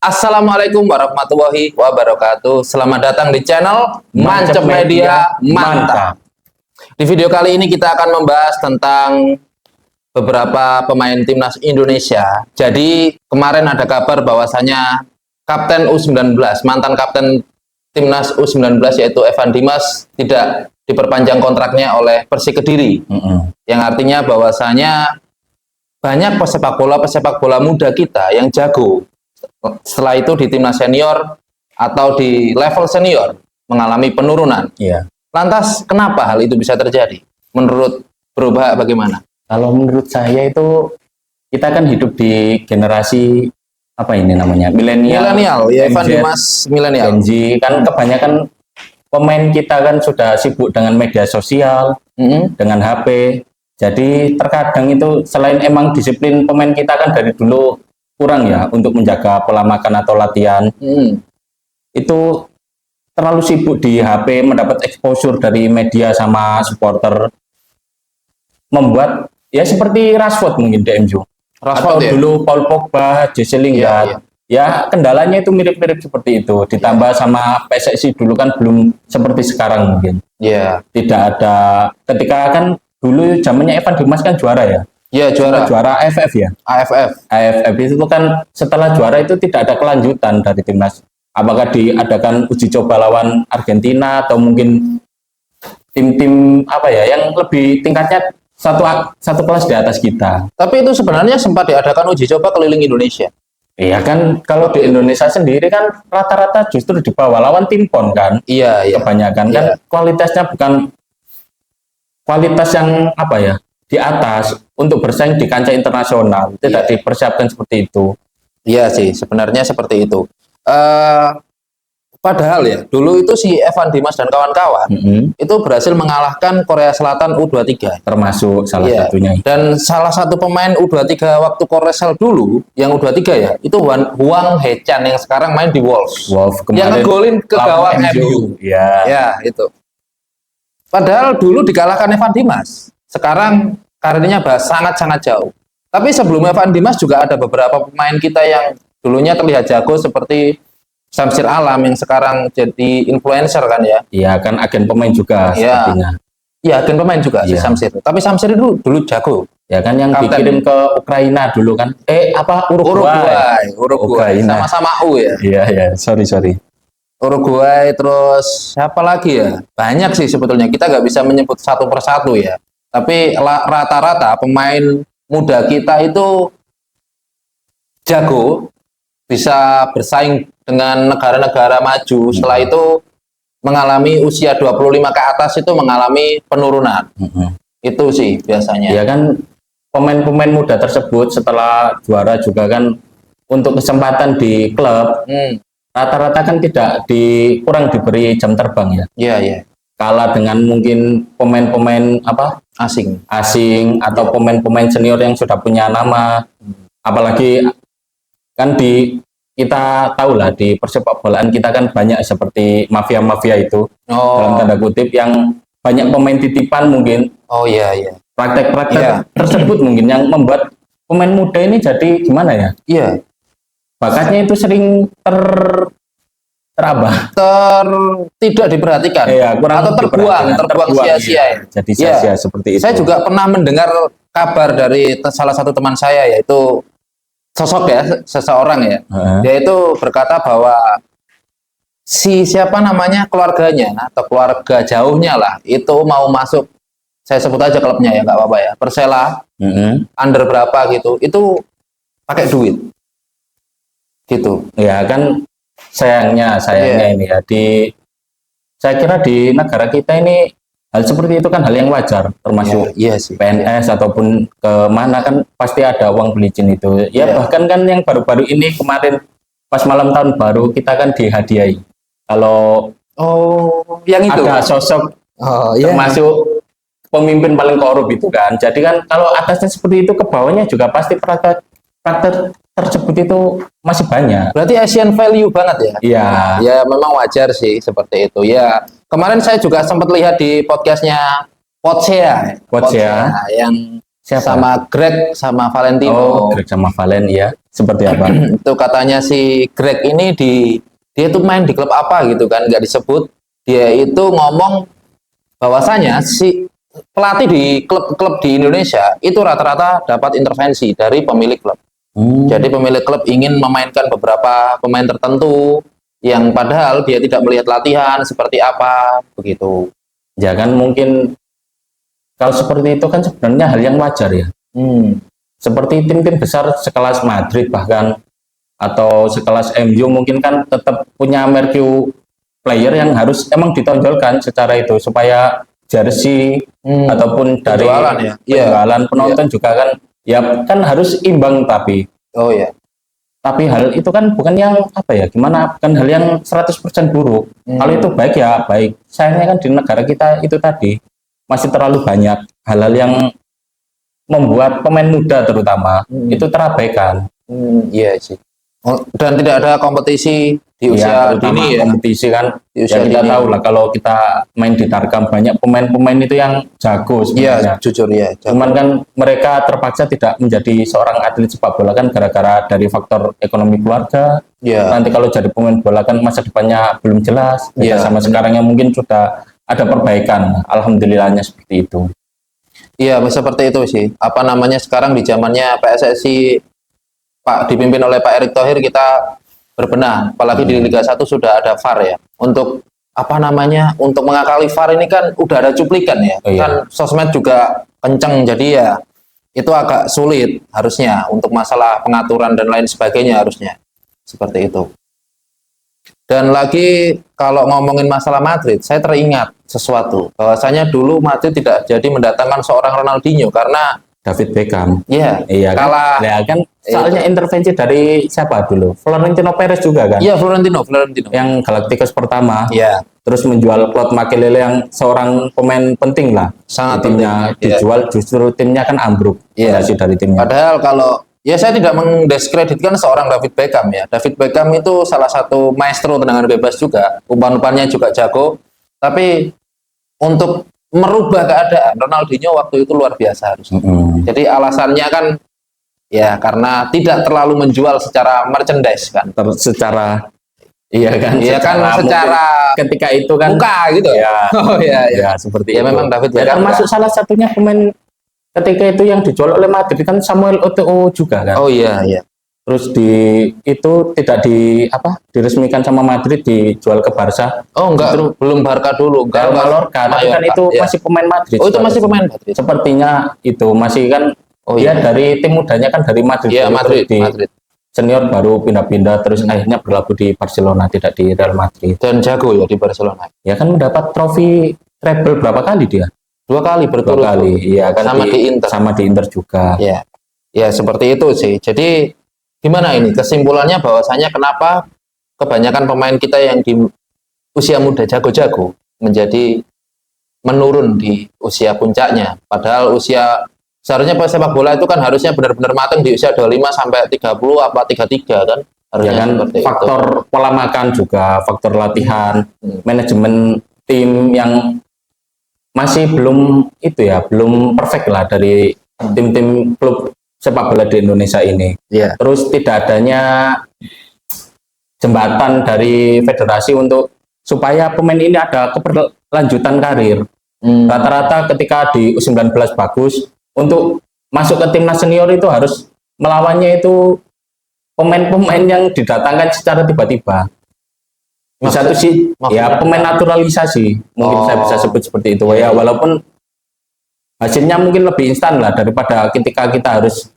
Assalamualaikum warahmatullahi wabarakatuh. Selamat datang di channel Mancep Media Mantap. Di video kali ini kita akan membahas tentang beberapa pemain timnas Indonesia. Jadi kemarin ada kabar bahwasanya Kapten U19, mantan Kapten timnas U19 yaitu Evan Dimas tidak diperpanjang kontraknya oleh Persik Kediri. Yang artinya bahwasanya banyak pesepak bola muda kita yang jago setelah itu di timnas senior atau di level senior mengalami penurunan. Lantas kenapa hal itu bisa terjadi? Menurut Bro Bah bagaimana? Kalau menurut saya itu kita kan hidup di generasi apa ini namanya? Milenial, ya, Evan Dimas milenial. Gen Z kan kebanyakan pemain kita kan sudah sibuk dengan media sosial, dengan HP. Jadi terkadang itu selain emang disiplin pemain kita kan dari dulu kurang ya untuk menjaga pola makan atau latihan. Itu terlalu sibuk di HP, mendapat exposure dari media sama supporter, membuat ya seperti Rashford mungkin di MU atau ya? Dulu Paul Pogba, Jesse Lingard. Ya kendalanya itu mirip-mirip seperti itu. Ditambah sama PSSI dulu kan belum seperti sekarang mungkin. Tidak ada, ketika kan dulu zamannya Evan Dimas kan juara ya. Juara AFF ya. AFF itu kan setelah juara itu tidak ada kelanjutan dari timnas. Apakah diadakan uji coba lawan Argentina atau mungkin tim-tim apa ya yang lebih tingkatnya satu kelas di atas kita. Tapi itu sebenarnya sempat diadakan uji coba keliling Indonesia. Iya kan, kalau di Indonesia sendiri kan rata-rata justru di bawah lawan tim PON kan. Kebanyakan kan kualitasnya bukan kualitas yang apa ya di atas untuk bersaing di kancah internasional, tidak dipersiapkan seperti itu. Iya sih, sebenarnya seperti itu. Padahal ya, dulu itu si Evan Dimas dan kawan-kawan itu berhasil mengalahkan Korea Selatan U23. Termasuk salah satunya. Dan salah satu pemain U23 waktu Koresel dulu, yang U23 ya, itu Hwang Hee-chan yang sekarang main di Wolves. Yang ngegolin ke gawang MU. Ya, itu. Padahal dulu dikalahkan Evan Dimas. Sekarang karirnya sangat-sangat jauh. Tapi sebelum Evan Dimas juga ada beberapa pemain kita yang dulunya terlihat jago seperti Samsir Alam yang sekarang jadi influencer kan ya. Iya kan agen pemain juga sepertinya. Iya agen pemain juga si Samsir. Tapi Samsir itu dulu jago. Ya kan yang dikirim ke Ukraina dulu kan. Uruguay. Sama-sama U ya. Iya, sorry. Uruguay, terus siapa lagi ya? Banyak sih sebetulnya. Kita nggak bisa menyebut satu persatu ya. Tapi rata-rata pemain muda kita itu jago, bisa bersaing dengan negara-negara maju. Setelah itu mengalami usia 25 ke atas itu mengalami penurunan. Itu sih biasanya. Ya kan pemain-pemain muda tersebut setelah juara juga kan untuk kesempatan di klub rata-rata kan kurang diberi jam terbang ya. Iya. Kalah dengan mungkin pemain-pemain asing atau pemain-pemain senior yang sudah punya nama. Apalagi kan kita tahu lah di persepak bolaan kita kan banyak seperti mafia itu dalam tanda kutip yang banyak pemain titipan mungkin. Praktek-praktek tersebut mungkin yang membuat pemain muda ini jadi gimana ya? Bakatnya itu sering tidak diperhatikan atau terbuang sia-sia. Jadi sia-sia seperti itu. Saya juga pernah mendengar kabar dari salah satu teman saya, yaitu seseorang ya. Dia itu berkata bahwa siapa namanya keluarganya atau keluarga jauhnya lah itu mau masuk, saya sebut aja klubnya ya nggak apa-apa ya, Persela under berapa gitu, itu pakai duit gitu. Ya kan sayangnya ini ya saya kira di negara kita ini hal seperti itu kan hal yang wajar, termasuk PNS ataupun kemana kan pasti ada uang belicin itu. Bahkan kan yang baru-baru ini kemarin pas malam tahun baru kita kan dihadiahi. Kalau yang itu ada sosok termasuk pemimpin paling korup itu kan. Jadi kan kalau atasnya seperti itu ke bawahnya juga pasti praktek tersebut itu masih banyak. Berarti Asian value banget ya? Ya memang wajar sih seperti itu. Ya kemarin saya juga sempat lihat di podcastnya Potsea yang sama Greg sama Valentino. Greg sama Valen ya. Seperti apa? Itu katanya si Greg ini dia tuh main di klub apa gitu kan, nggak disebut. Dia itu ngomong bahwasanya si pelatih di klub-klub di Indonesia itu rata-rata dapat intervensi dari pemilik klub. Jadi pemilik klub ingin memainkan beberapa pemain tertentu yang padahal dia tidak melihat latihan seperti apa begitu. Ya kan mungkin kalau seperti itu kan sebenarnya hal yang wajar ya. Seperti tim-tim besar sekelas Madrid bahkan atau sekelas MU mungkin kan tetap punya mercu player yang harus emang ditonjolkan secara itu supaya jersey ataupun dari Penjualan ya? penjualan penonton juga kan ya kan harus imbang tapi Oh ya. tapi hal itu kan bukan yang apa ya gimana bukan hal yang 100% buruk. Kalau itu baik ya baik. Sayangnya kan di negara kita itu tadi masih terlalu banyak hal-hal yang membuat pemain muda terutama itu terabaikan. Iya sih. Dan tidak ada kompetisi di usia terutama dini ya. kompetisi kan Di ya usia kita dini. tahu lah kalau kita main di Tarkam banyak pemain-pemain itu yang jago Iya, sebenarnya. jujur ya. Cuman kan mereka terpaksa tidak menjadi seorang atlet sepak bola kan gara-gara dari faktor ekonomi keluarga. Iya. Nanti kalau jadi pemain bola kan masa depannya belum jelas. Beda Iya, sama sekarang yang mungkin sudah ada perbaikan. Alhamdulillahnya seperti itu. Iya, seperti itu sih. Apa namanya sekarang di zamannya PSSI dipimpin oleh Pak Erick Thohir kita berbenah. Apalagi di Liga 1 sudah ada VAR ya. Untuk apa namanya? Untuk mengakali VAR ini kan udah ada cuplikan ya. Oh, iya. Kan sosmed juga kenceng jadi ya itu agak sulit harusnya untuk masalah pengaturan dan lain sebagainya harusnya. Seperti itu. Dan lagi kalau ngomongin masalah Madrid, saya teringat sesuatu bahwasanya dulu Madrid tidak jadi mendatangkan seorang Ronaldinho karena David Beckham. iya Kalah. Ya kan soalnya intervensi dari siapa dulu? Florentino Perez juga kan? Iya Florentino. Yang Galacticos pertama. Iya. Terus menjual Claude Makélélé yang seorang pemain penting lah. Sangat timnya penting. dijual justru timnya kan ambruk. Iya. Fondasi dari timnya. Padahal kalau ya saya tidak mendiskreditkan seorang David Beckham ya. David Beckham itu salah satu maestro tendangan bebas juga. Umpan-umpannya juga jago. Tapi untuk merubah keadaan Ronaldinho waktu itu luar biasa harusnya. Jadi alasannya kan ya karena tidak terlalu menjual secara merchandise kan. Secara secara ketika itu kan muka gitu. Ya. Oh iya. Ya seperti Ya itu. memang David Ya, Beckham termasuk salah satunya pemain ketika itu yang dijual oleh Madrid kan Samuel Eto'o juga kan. Oh iya. Terus itu tidak diresmikan sama Madrid, dijual ke Barca. Oh enggak, belum Barca dulu. Enggak, Mallorca, tapi kan itu masih pemain Madrid. Oh itu masih pemain Madrid. Sepertinya itu masih kan. Dia dari tim mudanya kan dari Madrid. Iya Madrid. Senior baru pindah-pindah terus akhirnya berlabuh di Barcelona, tidak di Real Madrid. Dan jago ya di Barcelona. Ya kan mendapat trofi treble berapa kali dia? 2 kali berturut-turut. Iya kan sama di Inter. Sama di Inter juga. Ya. Ya seperti itu sih. Jadi gimana ini kesimpulannya bahwasanya kenapa kebanyakan pemain kita yang di usia muda jago-jago menjadi menurun di usia puncaknya. Padahal seharusnya sepak bola itu kan harusnya benar-benar matang di usia 25 sampai 30 apa 33 kan. Harusnya ya kan faktor itu. Pola makan juga, faktor latihan, manajemen tim yang masih belum belum perfect lah dari tim-tim klub sepak bola di Indonesia ini. Yeah. Terus tidak adanya jembatan dari federasi supaya pemain ini ada keberlanjutan karir. Rata-rata ketika di U19 bagus, untuk masuk ke timnas senior itu harus melawannya itu pemain-pemain yang didatangkan secara tiba-tiba. Di satu sih ya pemain naturalisasi, mungkin saya bisa sebut seperti itu. Ya walaupun hasilnya mungkin lebih instan lah daripada ketika kita harus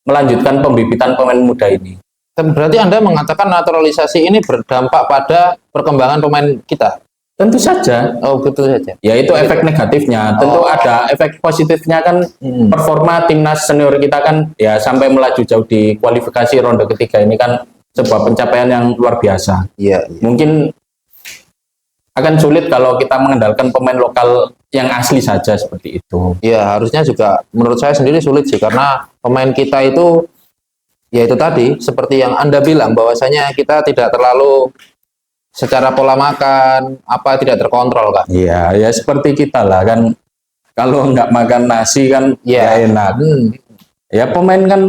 melanjutkan pembibitan pemain muda ini. Berarti Anda mengatakan naturalisasi ini berdampak pada perkembangan pemain kita? Tentu saja. Oh, betul saja. Ya itu efek negatifnya. Tentu ada efek positifnya kan performa timnas senior kita kan ya sampai melaju jauh di kualifikasi ronde ketiga ini kan sebuah pencapaian yang luar biasa. Iya. Mungkin akan sulit kalau kita mengandalkan pemain lokal yang asli saja seperti itu. Iya, harusnya juga menurut saya sendiri sulit sih karena pemain kita itu ya itu tadi seperti yang Anda bilang bahwasanya kita tidak terlalu secara pola makan tidak terkontrol kan. Iya, ya seperti kita lah kan kalau nggak makan nasi kan ya enak. Ya pemain kan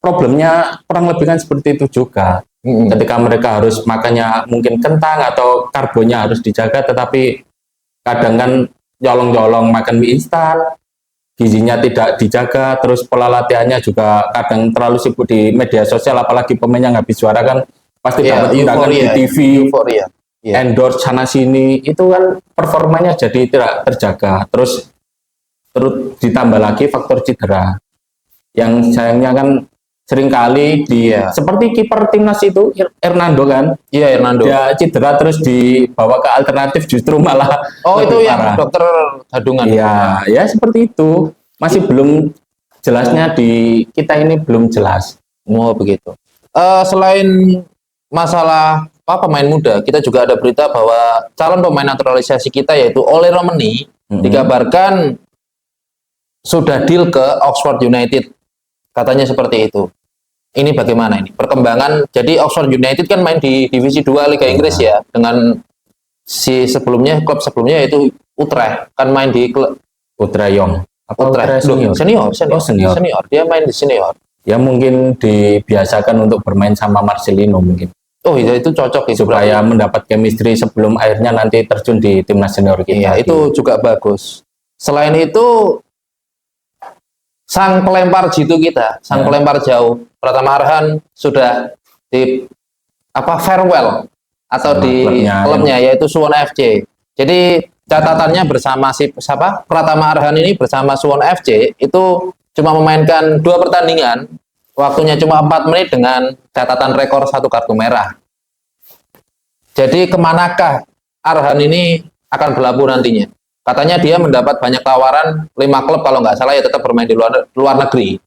problemnya kurang lebih kan seperti itu juga. Ketika mereka harus makannya mungkin kentang atau karbonnya harus dijaga, tetapi kadang kan nyolong-nyolong makan mie instan, gizinya tidak dijaga, terus pola latihannya juga kadang terlalu sibuk di media sosial, apalagi pemainnya nggak habis juara kan pasti dapat undangan di TV, endorse sana sini, itu kan performanya jadi tidak terjaga. Terus ditambah lagi faktor cedera, yang sayangnya kan seringkali seperti kiper timnas itu Hernando kan, Hernando dia cedera terus dibawa ke alternatif justru malah itu yang parah. dokter Gadungan. Ya seperti itu, masih belum jelasnya di kita ini belum jelas. Begitu. Selain masalah pemain muda, kita juga ada berita bahwa calon pemain naturalisasi kita yaitu Ole Romeni dikabarkan sudah deal ke Oxford United. Katanya seperti itu. Ini bagaimana ini perkembangan? Jadi Oxford United kan main di divisi 2 Liga Inggris ya, dengan klub sebelumnya yaitu Utrecht, kan main di klub Utrecht senior. Dia main di senior. Ya mungkin dibiasakan untuk bermain sama Marcelino mungkin. Oh iya, itu cocok itu supaya mendapat chemistry sebelum akhirnya nanti terjun di timnas senior kita. Iya, itu juga bagus. Selain itu, sang pelempar jitu kita, pelempar jauh, Pratama Arhan sudah di farewell atau sama di klubnya yaitu Suwon FC. Jadi catatannya bersama Pratama Arhan ini bersama Suwon FC itu cuma memainkan 2 pertandingan, waktunya cuma 4 menit dengan catatan rekor 1 kartu merah. Jadi kemanakah Arhan ini akan berlabuh nantinya? Katanya dia mendapat banyak tawaran 5 klub kalau nggak salah ya, tetap bermain di luar negeri.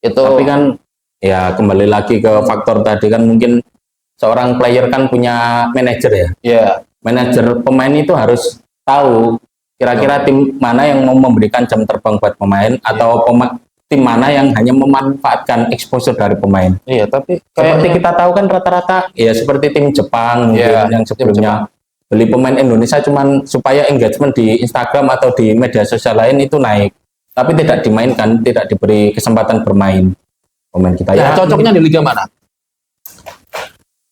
Itu. Tapi kan ya kembali lagi ke faktor tadi kan, mungkin seorang player kan punya manajer ya. Iya. Manajer pemain itu harus tahu kira-kira tim mana yang mau memberikan jam terbang buat pemain atau tim mana yang hanya memanfaatkan exposure dari pemain. Iya, tapi seperti kita tahu kan rata-rata ya seperti tim Jepang yang sebelumnya beli pemain Indonesia cuman supaya engagement di Instagram atau di media sosial lain itu naik, tapi tidak dimainkan, tidak diberi kesempatan bermain pemain kita. Ya cocoknya di liga mana?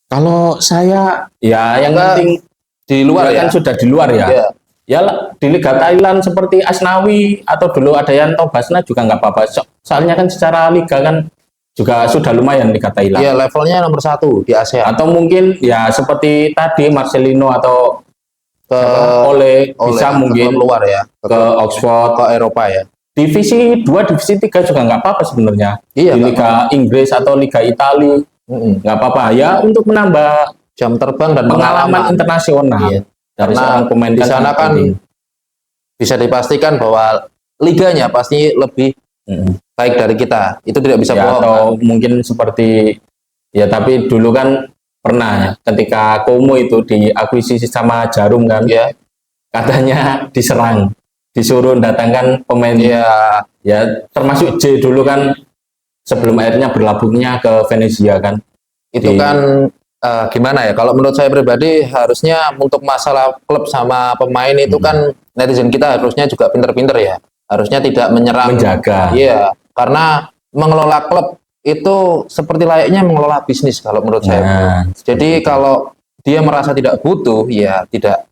Kalau saya ya yang penting di luar kan sudah di luar ya. Ya di Liga Thailand seperti Asnawi atau dulu ada Yanto Basna juga nggak apa-apa. Soalnya kan secara liga kan juga sudah lumayan Liga Thailand. Iya, levelnya nomor 1 di ASEAN. Atau mungkin ya seperti tadi Marcelino atau ke Ole bisa mungkin luar ya, ke Oxford, ke Eropa ya. Divisi 2, divisi 3 juga nggak apa-apa sebenarnya. Iya, di Liga Inggris atau Liga Italia nggak apa-apa ya, untuk menambah jam terbang dan pengalaman internasional. Iya. Dari karena pemain di sana kan bisa dipastikan bahwa liganya pasti lebih baik dari kita. Itu tidak bisa bohong. Atau kan? Mungkin seperti ya, tapi dulu kan pernah ya, ketika Como itu diakuisisi sama Jarum kan, katanya diserang, disuruh datangkan pemain ya termasuk J dulu kan, sebelum akhirnya berlabuhnya ke Venezia kan. Itu kan gimana ya, kalau menurut saya pribadi harusnya untuk masalah klub sama pemain itu kan netizen kita harusnya juga pinter-pinter ya, harusnya tidak menyerang, menjaga. Iya, karena mengelola klub itu seperti layaknya mengelola bisnis kalau menurut saya. Jadi kalau dia merasa tidak butuh, ya tidak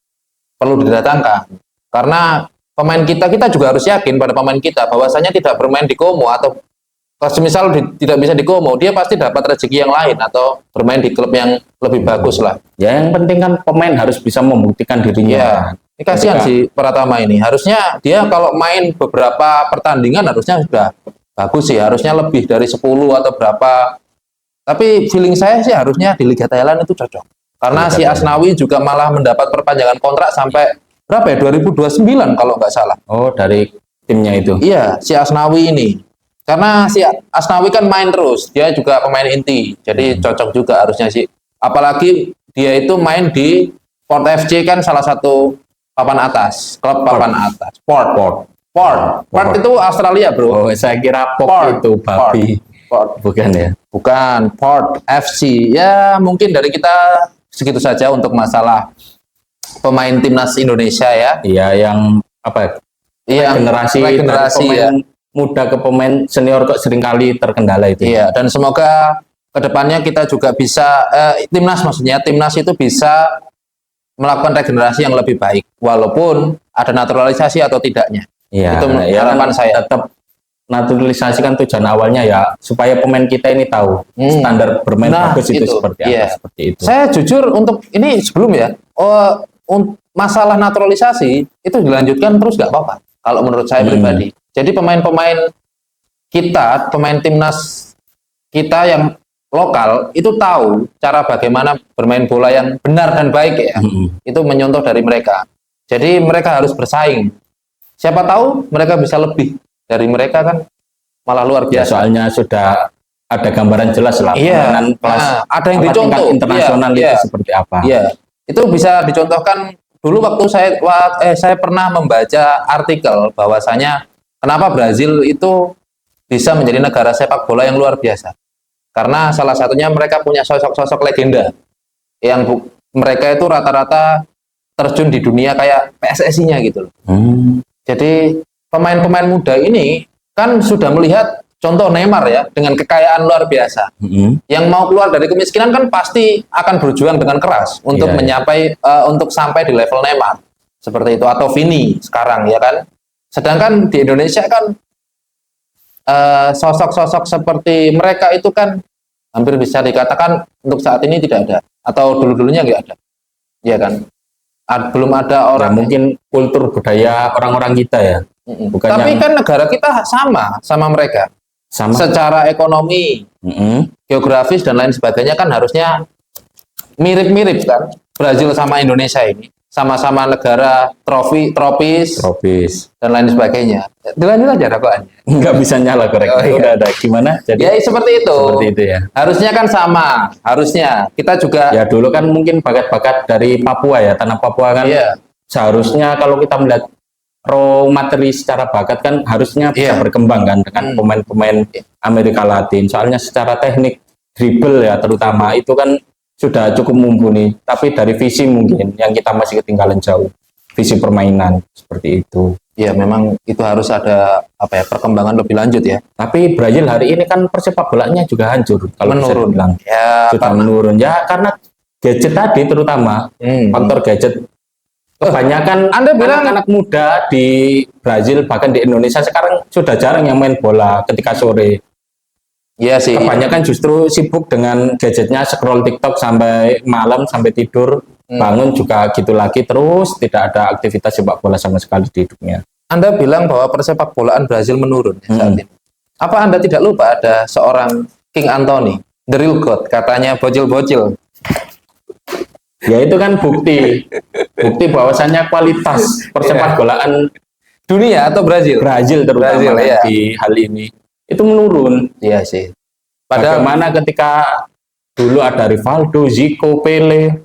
perlu didatangkan. Karena pemain kita juga harus yakin pada pemain kita bahwasanya tidak bermain di Como atau semisal tidak bisa di Como, dia pasti dapat rezeki yang lain atau bermain di klub yang lebih bagus lah. Ya yang penting kan pemain harus bisa membuktikan dirinya. Ya, ini kasihan si Pratama ini. Harusnya dia kalau main beberapa pertandingan harusnya sudah bagus sih, harusnya lebih dari 10 atau berapa. Tapi feeling saya sih harusnya di Liga Thailand itu cocok. Karena si Asnawi juga malah mendapat perpanjangan kontrak sampai berapa ya? 2029 kalau nggak salah. Oh, dari timnya itu. Iya, si Asnawi ini. Karena si Asnawi kan main terus, dia juga pemain inti, jadi cocok juga harusnya sih. Apalagi dia itu main di Port FC kan salah satu papan atas, klub papan atas. Port itu Australia, bro. Oh, saya kira Port itu babi. Port. Bukan ya? Bukan, Port FC. Ya mungkin dari kita segitu saja untuk masalah pemain timnas Indonesia ya. Iya, yang apa? Iya, generasi ya. muda ke pemain senior kok seringkali terkendala itu. Iya, dan semoga kedepannya kita juga bisa timnas, maksudnya timnas itu bisa melakukan regenerasi yang lebih baik, walaupun ada naturalisasi atau tidaknya. Iya, Itu ya harapan kan saya. tetap naturalisasi kan tujuan awalnya ya supaya pemain kita ini tahu standar bermain bagus itu seperti iya. apa, seperti itu. Saya jujur untuk ini sebelum ya, masalah naturalisasi itu dilanjutkan terus nggak apa-apa. Kalau menurut saya pribadi. Jadi pemain-pemain kita, pemain timnas kita yang lokal itu tahu cara bagaimana bermain bola yang benar dan baik ya. Itu menyontoh dari mereka. Jadi mereka harus bersaing. Siapa tahu mereka bisa lebih dari mereka kan, malah luar Ya, biasa. soalnya sudah ada gambaran jelas lah permainan kelas ada yang apa, dicontoh tingkat internasional iya, itu seperti apa. Iya, itu bisa dicontohkan. Dulu waktu saya pernah membaca artikel bahwasanya kenapa Brazil itu bisa menjadi negara sepak bola yang luar biasa. Karena salah satunya mereka punya sosok-sosok legenda yang mereka itu rata-rata terjun di dunia kayak PSSI-nya gitu loh. Jadi pemain-pemain muda ini kan sudah melihat contoh Neymar ya, dengan kekayaan luar biasa. Yang mau keluar dari kemiskinan kan pasti akan berjuang dengan keras untuk untuk sampai di level Neymar. Seperti itu, atau Vini sekarang ya kan. Sedangkan di Indonesia kan sosok-sosok seperti mereka itu kan hampir bisa dikatakan untuk saat ini tidak ada, atau dulu-dulunya nggak ada. Ya kan? Belum ada orang, mungkin kultur budaya orang-orang kita ya. Tapi kan negara kita sama mereka. Secara ekonomi, geografis dan lain sebagainya kan harusnya mirip-mirip kan. Brazil sama Indonesia ini sama-sama negara tropis dan lain sebagainya. Dilanjut aja rokokannya. Nggak bisa nyala korek. Udah ada gimana? Jadi ya seperti itu. Seperti itu ya. Harusnya kan sama. Harusnya kita juga. Ya dulu kan mungkin bakat-bakat dari Papua ya, tanah Papua kan. Seharusnya kalau kita melihat raw materi secara bakat kan harusnya bisa berkembang kan dengan pemain-pemain Amerika Latin. Soalnya secara teknik dribble ya terutama itu kan sudah cukup mumpuni, tapi dari visi mungkin yang kita masih ketinggalan jauh, visi permainan seperti itu. Ya memang itu harus ada perkembangan lebih lanjut ya. Tapi Brazil hari ini kan persepak bolanya juga hancur kalau menurun. Bisa dibilang. Ya, sudah menurun ya karena gadget tadi terutama faktor gadget. Kebanyakan Anda bilang anak-anak muda di Brazil bahkan di Indonesia sekarang sudah jarang yang main bola ketika sore. Iya sih. Kebanyakan justru sibuk dengan gadgetnya, scroll TikTok sampai malam, sampai tidur, bangun juga gitu lagi, terus tidak ada aktivitas sepak bola sama sekali di hidupnya. Anda bilang bahwa persepak bolaan Brazil menurun saat ini. Apa Anda tidak lupa ada seorang King Anthony, the real god, katanya bocil-bocil. Ya itu kan bukti bahwasannya kualitas persepak bolaan dunia atau Brazil terutama di hal ini itu menurun. Iya sih. Bagaimana ketika dulu ada Rivaldo, Zico, Pele.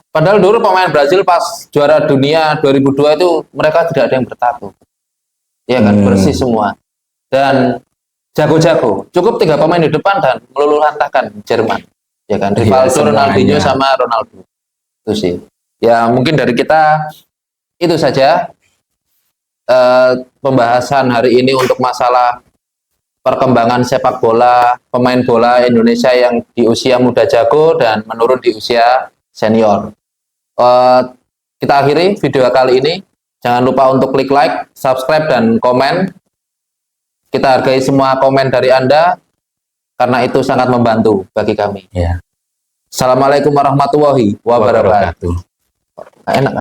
Padahal dulu pemain Brazil pas juara dunia 2002 itu mereka tidak ada yang bertato. Iya kan, bersih semua. Dan jago-jago. Cukup 3 pemain di depan dan meluluh-lantahkan Jerman. Ya kan, Rivaldo, Ronaldinho sama Ronaldo. Itu sih. Ya mungkin dari kita itu saja pembahasan hari ini untuk masalah perkembangan sepak bola, pemain bola Indonesia yang di usia muda jago dan menurun di usia senior. Kita akhiri video kali ini. Jangan lupa untuk klik like, subscribe, dan komen. Kita hargai semua komen dari Anda, karena itu sangat membantu bagi kami. Ya. Assalamualaikum warahmatullahi wabarakatuh. Enak.